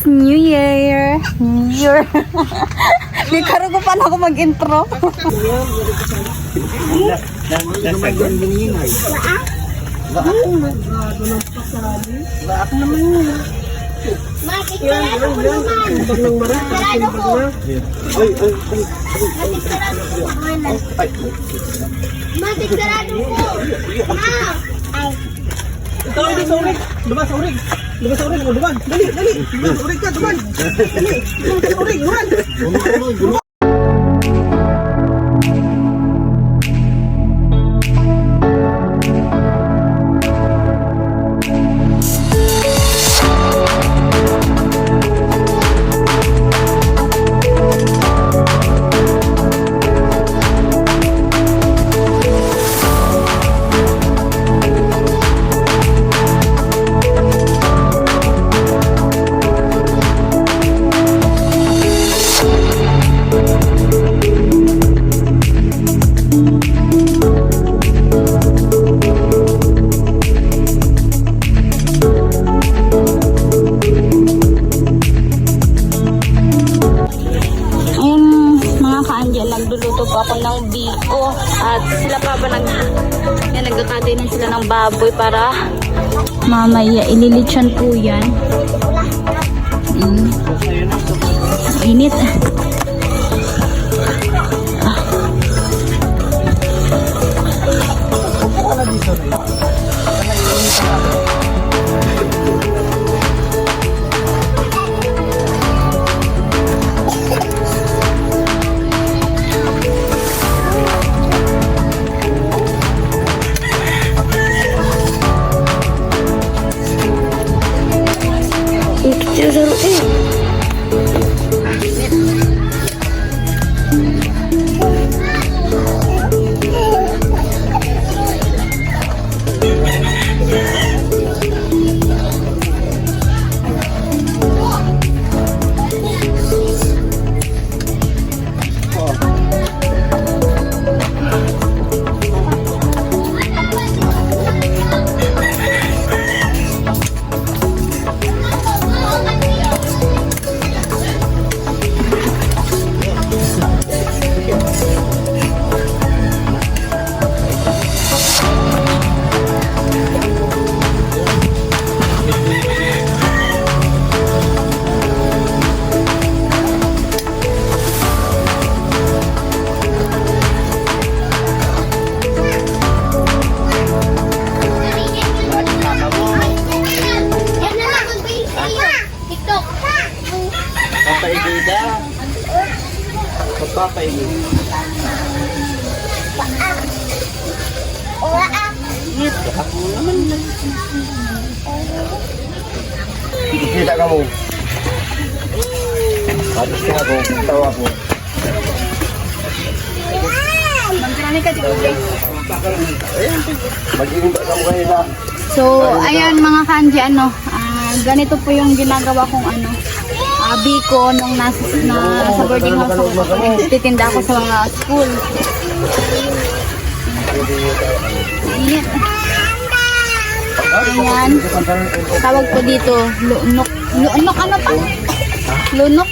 New Year! New Year! Di karoon ko pa na ako mag-intro. Sorry. Duman sa urig. Duman. Dali. Duman sa urig ka, duman. Dali. Duman sa urig, duman. Nagluluto po ako ng biko at sila pa ba nagkakatay na sila ng baboy para mamaya ililitsyon po yan. Init. Kita kamu. Habis aku, tahu aku. Magkarami ka dito. Mag-iinta kamu kanina. So, ayan mga kanji, ganito po yung ginagawa kong biko nung sa boarding house ako. Titinda ako sa mga school. Ayan. Ayan. Tawag po dito, lunok. Lunok ano pa? Lunok.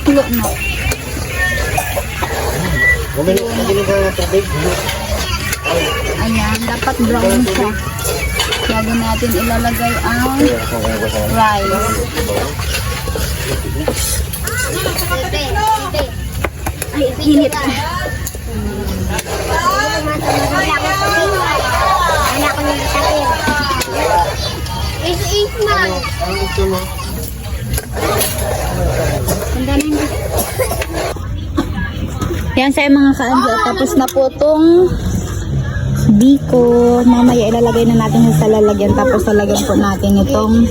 Ayan, dapat brown siya. Bago natin ilalagay ang rice. Ay, init. Yan sa mga kaanjo. Tapos na po itong biko. Mamaya ilalagay na natin sa lalagyan. Tapos lalagyan po natin itong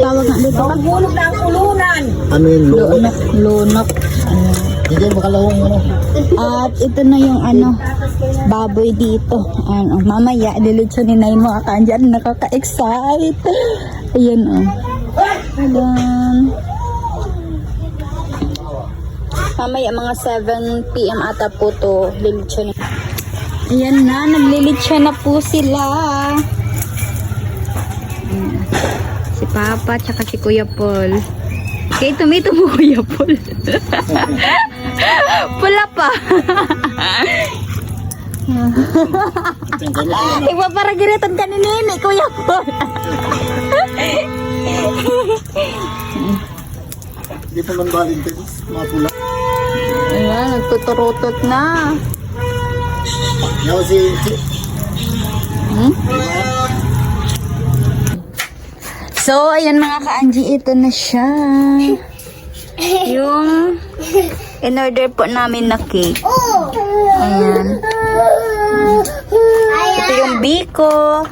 tawag na dito. Magbulog na ang ulunan. Ano yung lunok? Lunok. Hindi makalawang ano. At ito na yung baboy dito. Mamaya ililitsunin na yung mga kanjan. Nakaka-excite. Ayan Ayan. Mamaya mga 7 PM ata po to lilitsunin. Ayan na, naglilitsyon na po sila. Si Papa tsaka si Kuya Paul. Kay tomato mo, Kuya Paul. Pula pa. Ipaparagiretan ka ni Nini, Kuya Paul. Hindi pa man Valentine's, mga pula. Ayan, nagtuturutot na. Now si... So, ayan mga ka-Angie, ito na siya. Yung in-order po namin na cake. Ayan. Ito yung biko.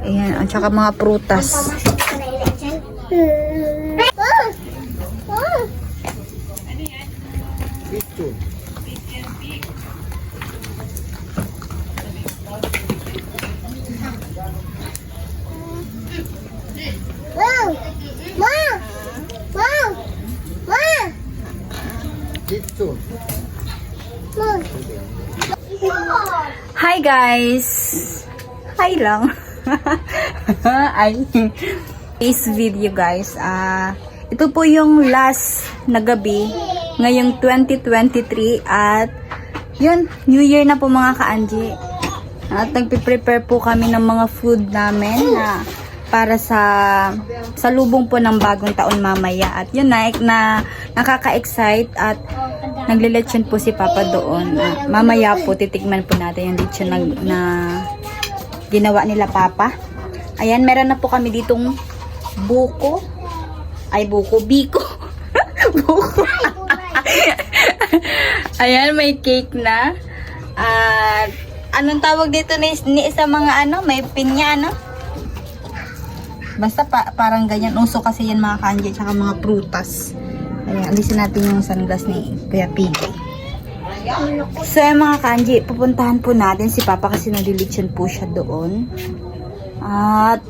Ayan, at saka mga prutas. Dito. Hi guys! Hi lang. Ay. Today's video guys. Ito po yung last na gabi ngayong 2023 at yun, New Year na po mga ka-Angie. At nagpe-prepare po kami ng mga food namin na para sa lubong po ng bagong taon mamaya. At yun na nakaka-excite at naglilechon po si Papa doon. Mamaya po titikman po natin yung lechon na ginawa nila Papa. Ayan, meron na po kami ditong biko. Buko. Ayan, may cake na. At anong tawag dito ni sa mga may pinya, Basta parang ganyan. Uso kasi yan mga kanji, tsaka mga prutas. Ayan, alisin natin yung sunglass ni Kuya Piggy. So, mga kanji, pupuntahan po natin si Papa kasi nalilitsyon po siya doon. At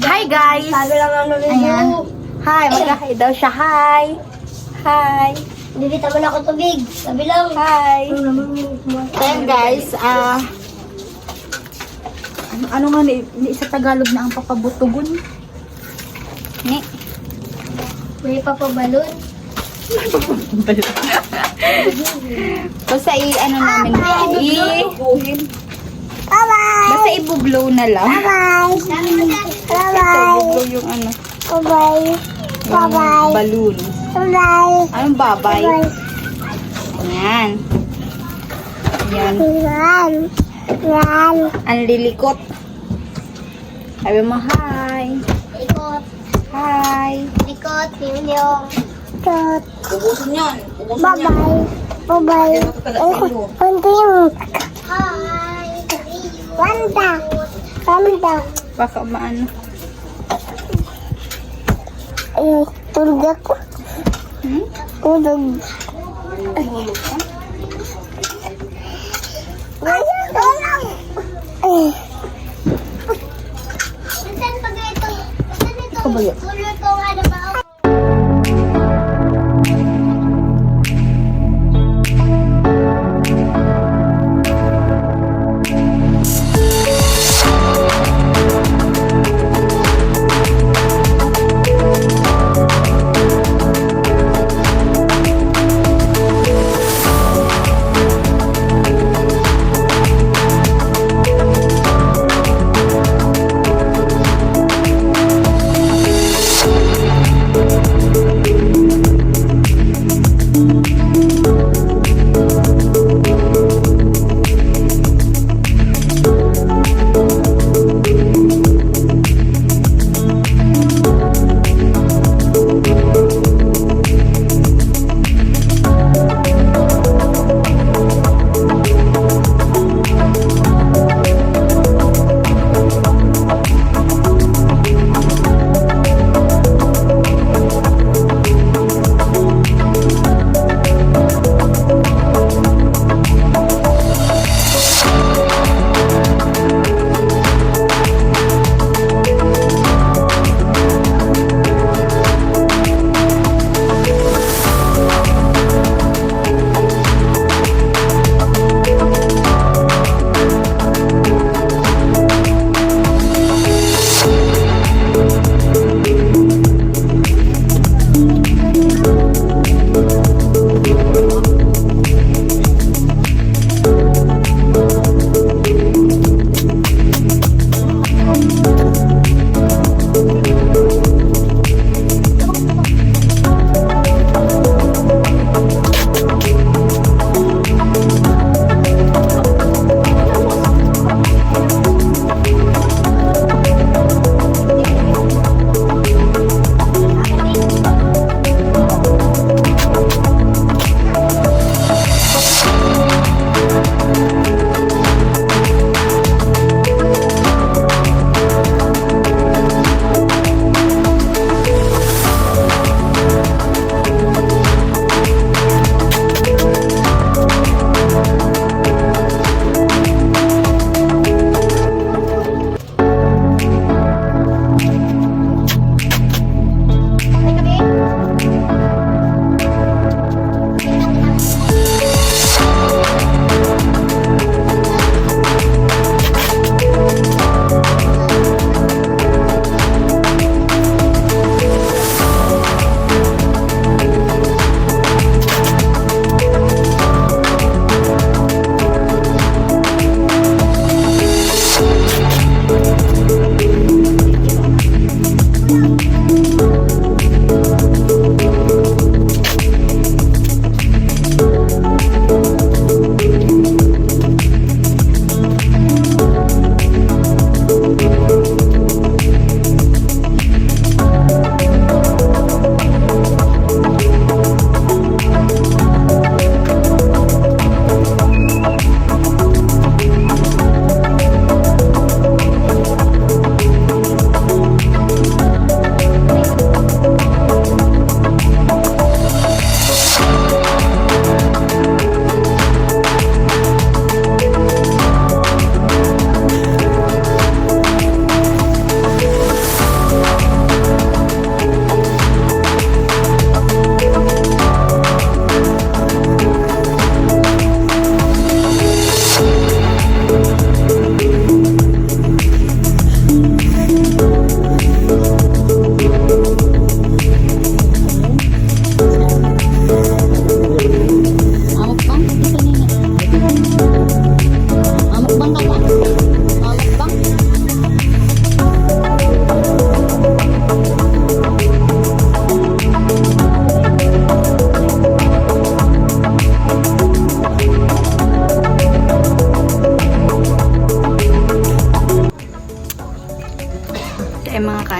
hi guys! Ayan. Hi, magkakain daw siya. Hi! Hi! Bibita mo na ako tubig. Sabi lang. Hi! Ayan guys, ano nga ni sa Tagalog na ang papabutugon? Ni? May papabalon. Basta namin basta i-blow na lang. Ito, blow yung yung balloon. Anong babay? Ayan. Ayan. Ang lilikot. Sabi mo, hi. Likot. Hi. Likot. Yung. Ubusin yun. Bye-bye. Continue. Hi. Wanda. Baka maano. Tulog ako. Tulog. Hulog ka? Saan pa ito? Saan ito? Ito ba yun? Tulog ko nga na ba?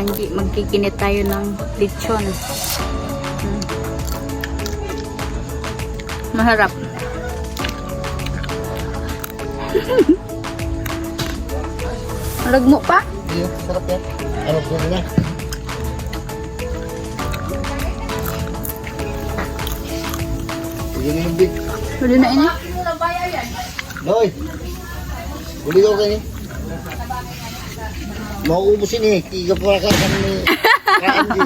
Angie, magkikinit tayo ng lechon. Maharap. Maragmo pa? Iya, sarap yan. Ano po niya? Sige na yung big. Huli na ini. Noy! Huli ko kayo. Mauubusin eh. Tiga para kakan ni Kaandi.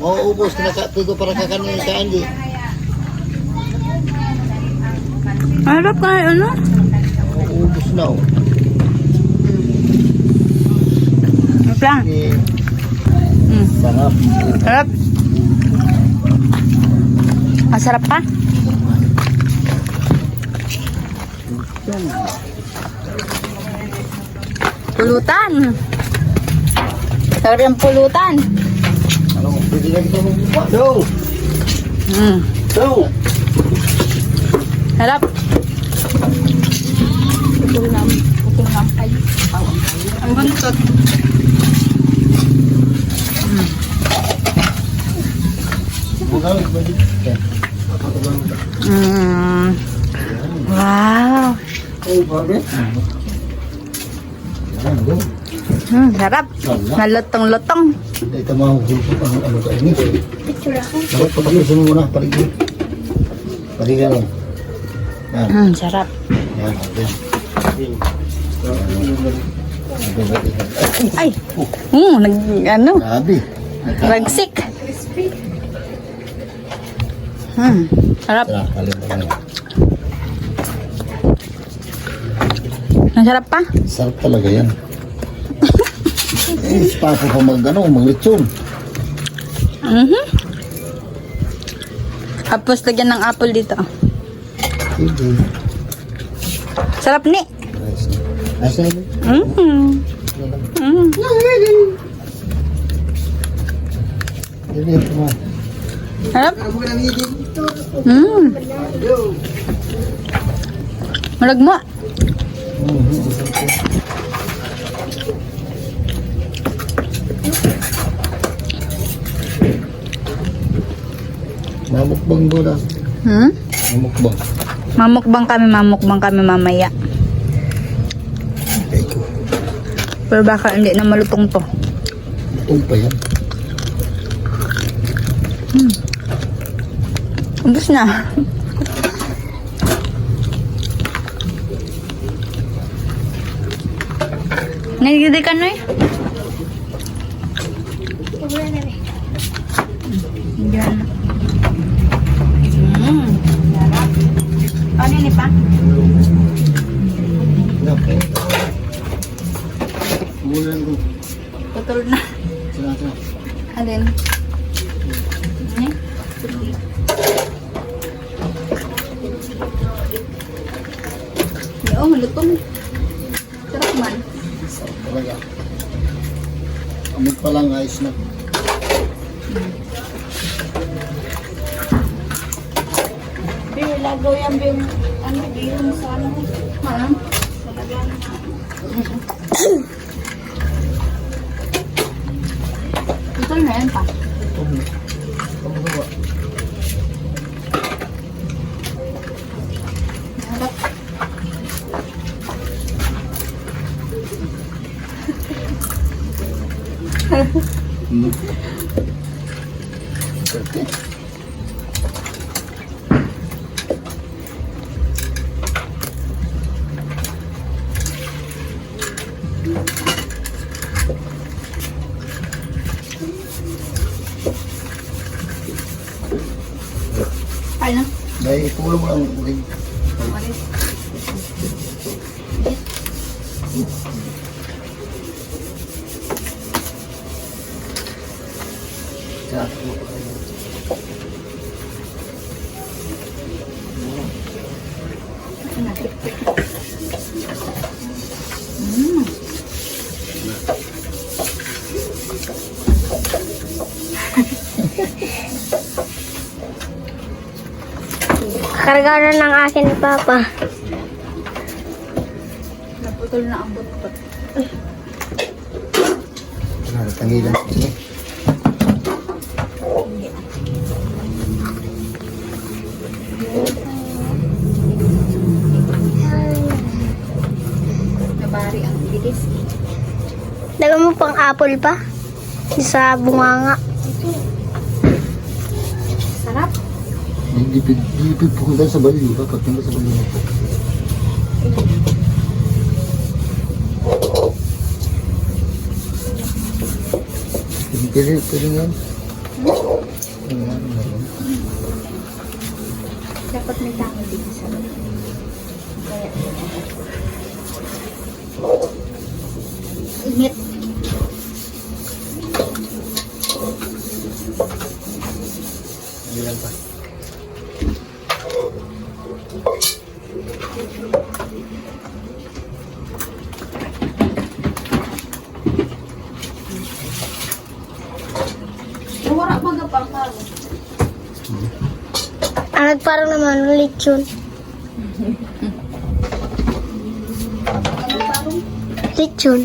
Mauubos. Tiga para kakan ni Kaandi. Harap ka ano? Mauubos na oh. Harap lang. Eh, sarap. Harap. Masarap pa? Pulutan. Sarap yung pulutan. Ano? Pwede na kita magbuka. Go! Go! Harap. Ang buntot. Buka, pwede. Wow. Oh, bakit? Go. Sarap. Nalutong-lutong. Ito mahuhulog ano ka ini. Dapat pag-iusin mo muna. Paligid. Paligid lang. Yan. Sarap. Yan. Yan. Ay. Ano? Grabe. Ragsik. Sarap. Tara, kalimutan mo. Ang sarap pa? Sarap talaga yan. Eh, papo pa mag-lechon. Tapos lagyan ng apple dito. Sige. Sarap ni. Nice. Nice na yun. Hindi ito mo. Sarap. Malagmo. Mamukbang ko na. Mamukbang. Mamukbang kami mamaya. Eko. Pero baka hindi na malutong to. Itong pa yan. Ubus na. Nagigidi ka na eh. Yan. Ano yun pa? Okay. Mula ko. Putol na. Sila. Alin? Oh, malutong. Sarap man. Sarap talaga. Amig pa lang ayos na. Pero lagaw yan yung ano, yung sa ano. Ma'am? Putol na yan pa. Ay na. Dahil tulong lang rin. Karga na ng akin ni Papa. Naputol na ang butot. Tangilan. Sige. Nabari ang bilis. Dagan mo pang apple pa? Sa bunganga. Sarap. Hindi pupunta sa bali, di ba? Pagpunta sa bali po. Pwede yan. Ayan, meron. Dapat may tao dito sa loob. Kaya, init. Ilan pa? Wala magapang ka. Parang naman lechon. Lechon.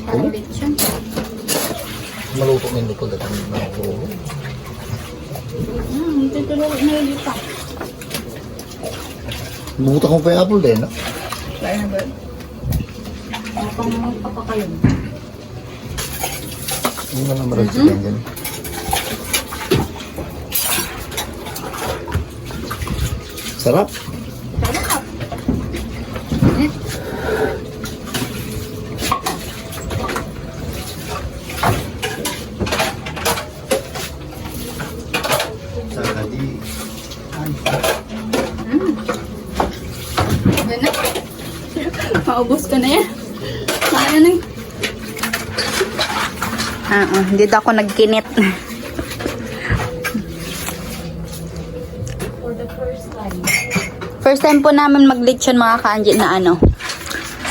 Parang lechon. Maluto na yung lupod at ang maluto. Tutulog na yun pa. Bumuta ko pa yung apple din, no? Kaya na ba? Pang magpapakayon. Hindi na naman rin siya dyan. Sarap. Saka di. Yan na. Maubos ka na yan. Kaya na. Dito ako nagkinit. First time po namin mag-lechon mga kaanji na ano.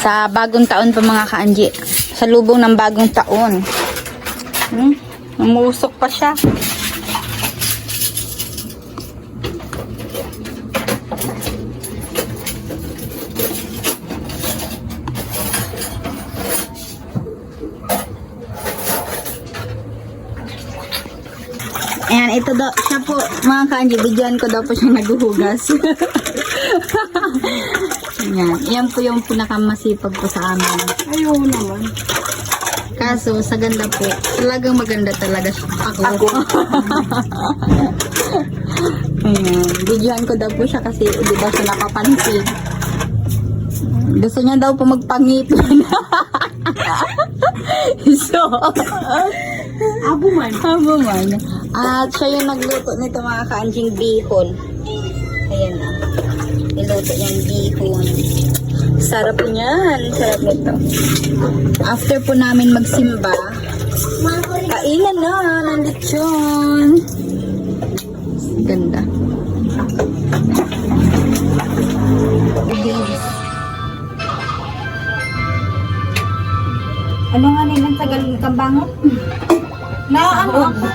Sa bagong taon pa mga kaanji. Sa lubong ng bagong taon. Namusok pa siya. Ayan, ito daw, siya po, mga kanji, bigyan ko daw po siya naghuhugas. Ayan, yan po yung pinakamasipag po sa amin. Ayaw naman. Kaso, sa ganda po, talagang maganda talaga siya. Ako. Ayan, bigyan ko daw po siya kasi hindi daw siya napapansin. Gusto niya daw po magpangipin. So, Abuman. At siya yung nagluto nito mga kaanjing bihon. Ayan na. Niluto niyang bihon. Sarap niyan. Sarap nito. After po namin magsimba, kainan na ng lechon. Ganda. Ano nga nila tagal kambangot? Na ano ako?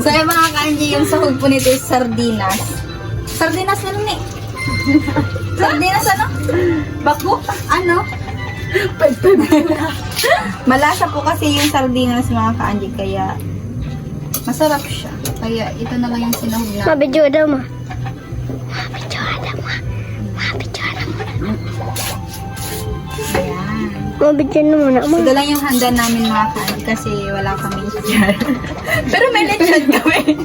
So yung mga kanji, yung sahog po nito is sardinas. Sardinas ano ni? Sardinas ano? Bako? Ano? Malasa po kasi yung sardinas mga kanji, kaya masarap siya. Kaya ito na lang yung sinahog na. Mabidyo daw mo. Ayan. Mabidyo na muna mo. Ito lang yung handa namin mga kanji kasi wala kami dyan. Pero may lechon kami.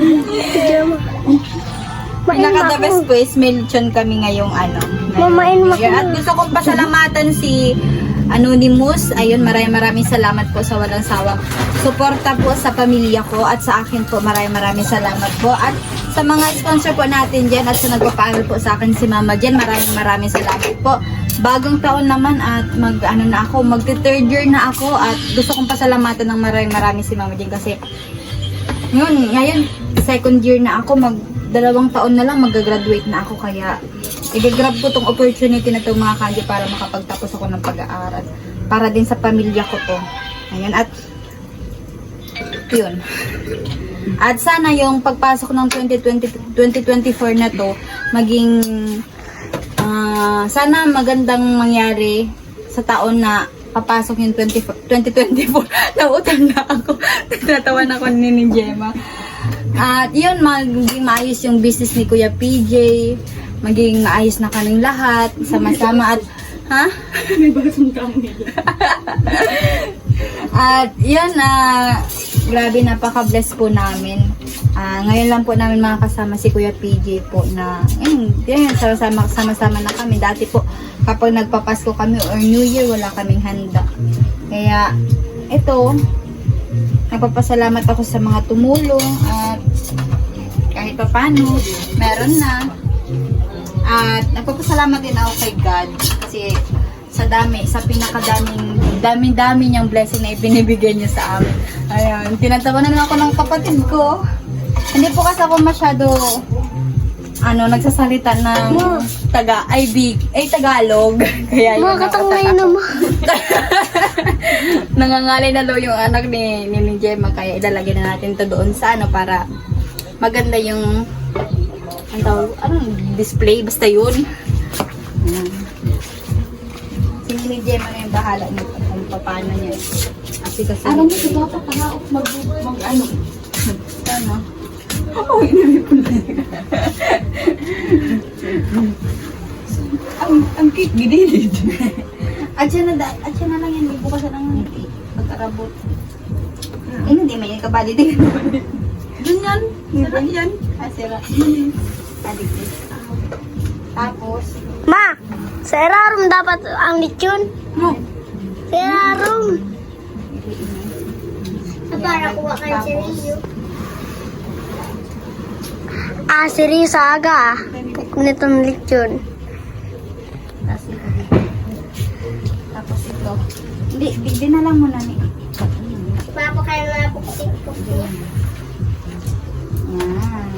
Mabidyo mo. Pinaka the best po is may lechon kami ngayong ano. Mamain mo. At gusto kong pasalamatan si Anonymous. Ayun, maraming salamat po sa walang sawang suporta po sa pamilya ko at sa akin po. Maraming salamat po. At sa mga sponsor po natin dyan at sa nagpapaaral po sa akin si Mama Jen, maraming salamat po. Bagong taon naman at magti-third year na ako at gusto kong pasalamatan ng maraming si Mama Jen kasi ngayon second year na ako, 2 taon na lang mag-graduate na ako, kaya i-grab ko tong opportunity na to mga kanji para makapagtapos ako ng pag-aaral para din sa pamilya ko to. Ayan, at yun. At sana yung pagpasok ng 2024 na to maging sana magandang mangyari sa taon na papasok yung 2024. Nautang na ako. Natawan ako ni Gemma. At yun, maging maayos yung business ni Kuya PJ. Maging maayos na kaming lahat. Sama-sama at, ha? May basong kami. At yun, grabe, napaka-bless po namin. Ngayon lang po namin makakasama si Kuya PJ po na, yun, sama-sama na kami. Dati po, kapag nagpapasko kami or New Year, wala kaming handa. Kaya, ito, nagpapasalamat ako sa mga tumulong at kahit pa paano, meron na. At nagpapasalamat din ako kay God kasi sa dami niyang blessing na ibinibigay niya sa amin. Ayun, tinatawanan ako ng kapatid ko. Hindi po kasi ako masyado nagsasalita ng Tagalog. Kaya yun, Makakatangay naman. nangangalay na daw yung anak ni Gemma, kaya ilalagay na natin to doon sa para maganda yung display, basta yun. Si ni Gemma na yung bahala nito kung paano niya. Kasi alam mo, diba pa Oh, inipon na ang cake, gidilid. Adyan na lang yan, bukas na lang pagkarabot. Hindi, may kabali din. Doon yan, sira yan. Sira. Adik. Tapos, Ma, sa Erarum dapat ang lechon. no. Sa Erarum. Para kuha kayo si Rio. Si Rio sa aga. Nitong lechon. Tapos ito. Hindi na lang muna ni. Papa kayo na po kasi. Yan.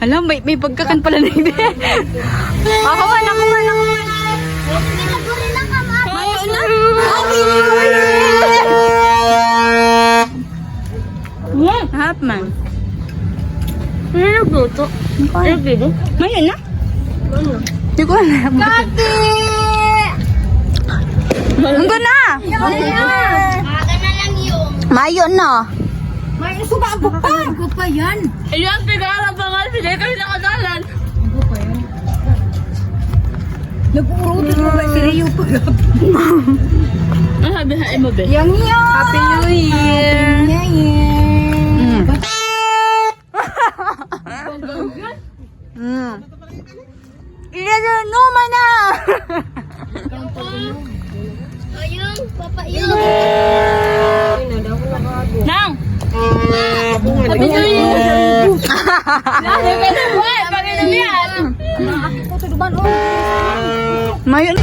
Alam, may pagkakan pala na hindi. Ako man. Mayo na. Half man. Ano nagluto? Mayo na? Hindi ko alam. Kati! Hanggang na! Mayo na. May sumago pa. Sumago pa yan. Ayan, pinakalang pangal. Pinay kami nakadalan. Nag-uurot mo ba si Rio pa? Ang habihain mo, be? Yang yan. Happy New Year! Ilan naman na! Ayun, papa yun. Nang! Happy New Year! Lalo ka na buwan! Pag-inom yan! Mayon!